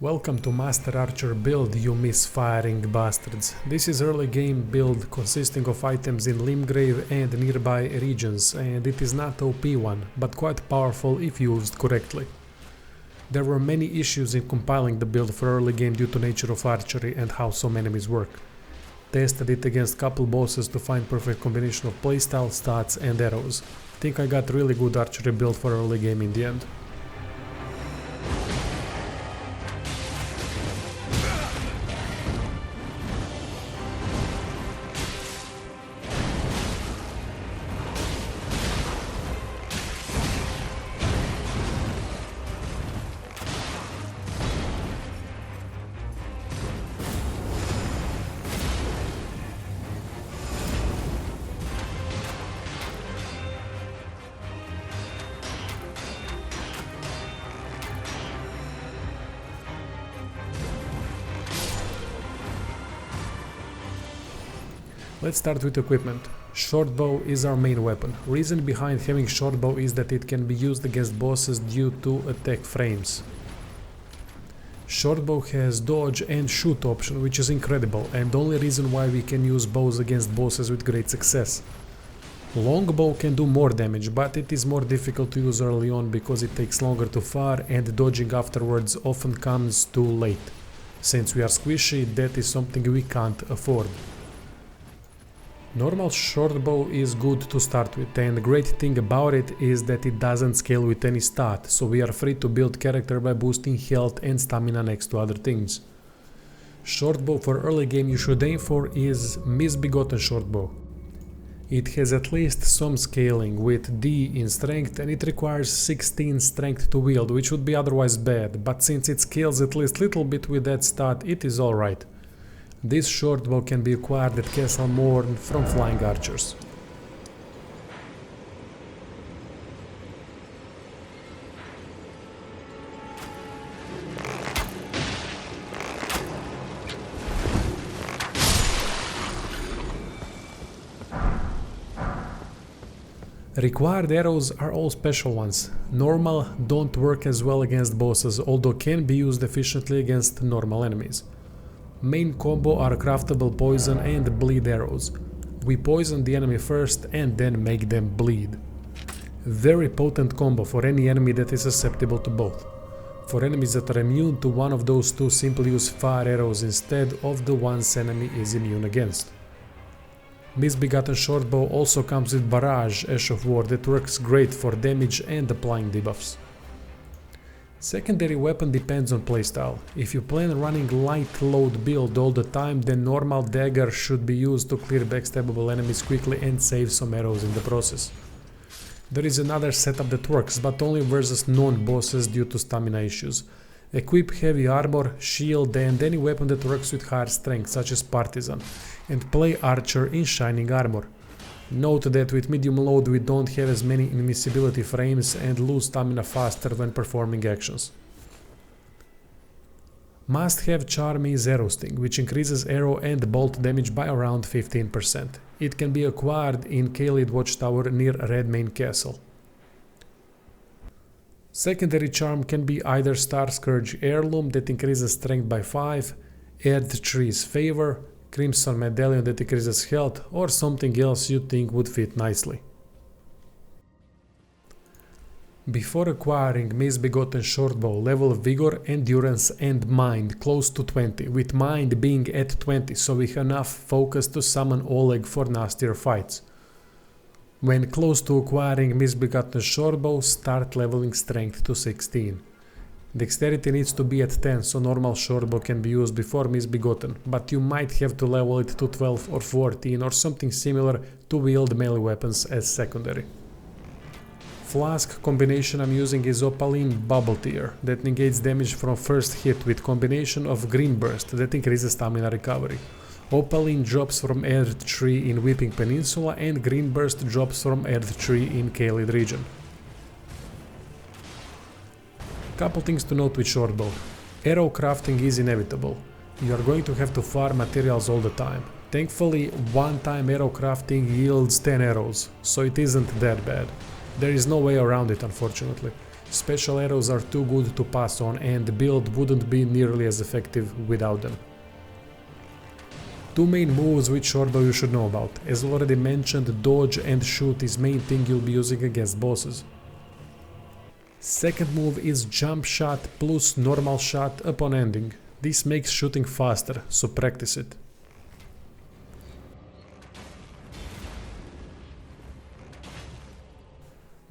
Welcome to Master Archer build, you misfiring bastards. This is early game build consisting of items in Limgrave and nearby regions, and it is not OP one, but quite powerful if used correctly. There were many issues in compiling the build for early game due to nature of archery and how some enemies work. Tested it against couple bosses to find perfect combination of playstyle, stats and arrows. Think I got really good archery build for early game in the end. Let's start with equipment. Shortbow is our main weapon. Reason behind having shortbow is that it can be used against bosses due to attack frames. Shortbow has dodge and shoot option, which is incredible, and the only reason why we can use bows against bosses with great success. Longbow can do more damage, but it is more difficult to use early on because it takes longer to fire and dodging afterwards often comes too late. Since we are squishy, that is something we can't afford. Normal shortbow is good to start with, and the great thing about it is that it doesn't scale with any stat, so we are free to build character by boosting health and stamina next to other things. Shortbow for early game you should aim for is Misbegotten Shortbow. It has at least some scaling with D in strength, and it requires 16 strength to wield, which would be otherwise bad, but since it scales at least little bit with that stat, it is alright. This shortbow can be acquired at Castle Morn from flying archers. Required arrows are all special ones. Normal don't work as well against bosses, although can be used efficiently against normal enemies. Main combo are craftable poison and bleed arrows. We poison the enemy first and then make them bleed. Very potent combo for any enemy that is susceptible to both. For enemies that are immune to one of those two, simply use fire arrows instead of the ones enemy is immune against. Misbegotten Shortbow also comes with Barrage, Ash of War, that works great for damage and applying debuffs. Secondary weapon depends on playstyle. If you plan running light load build all the time, then normal dagger should be used to clear backstabbable enemies quickly and save some arrows in the process. There is another setup that works, but only versus non-bosses due to stamina issues. Equip heavy armor, shield and any weapon that works with higher strength, such as Partisan, and play archer in shining armor. Note that with medium load we don't have as many invisibility frames and lose stamina faster when performing actions. Must have charm is Arrow Sting, which increases arrow and bolt damage by around 15%. It can be acquired in Caelid Watchtower near Redmane Castle. Secondary charm can be either Star Scourge Heirloom that increases strength by 5, Earth Tree's Favor, Crimson Medallion that increases health, or something else you think would fit nicely. Before acquiring Misbegotten Shortbow, level Vigor, Endurance and Mind close to 20, with Mind being at 20, so we have enough focus to summon Oleg for nastier fights. When close to acquiring Misbegotten Shortbow, start leveling Strength to 16. Dexterity needs to be at 10, so normal shortbow can be used before Misbegotten, but you might have to level it to 12 or 14 or something similar to wield melee weapons as secondary. Flask combination I'm using is Opaline Bubble Tear that negates damage from first hit with combination of Green Burst that increases stamina recovery. Opaline drops from Earth Tree in Weeping Peninsula and Green Burst drops from Earth Tree in Caelid region. Couple things to note with shortbow. Arrow crafting is inevitable. You are going to have to farm materials all the time. Thankfully, one-time arrow crafting yields 10 arrows, so it isn't that bad. There is no way around it, unfortunately. special arrows are too good to pass on and the build wouldn't be nearly as effective without them. Two main moves with short bow you should know about. As already mentioned, dodge and shoot is main thing you'll be using against bosses. Second move is jump shot plus normal shot upon ending. This makes shooting faster, so practice it.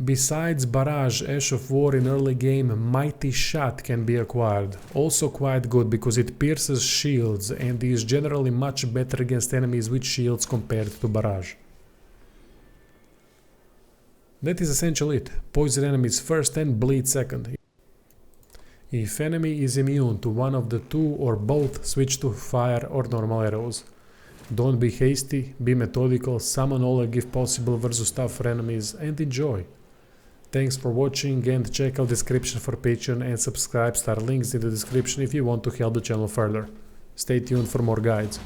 Besides Barrage, Ash of War in early game, Mighty Shot can be acquired. Also quite good because it pierces shields and is generally much better against enemies with shields compared to Barrage. That is essentially it. Poison enemies first and bleed second. If enemy is immune to one of the two or both, switch to fire or normal arrows. Don't be hasty, be methodical, summon all if possible versus tough enemies and enjoy. Thanks for watching and check out description for Patreon and subscribe, star links in the description if you want to help the channel further. Stay tuned for more guides.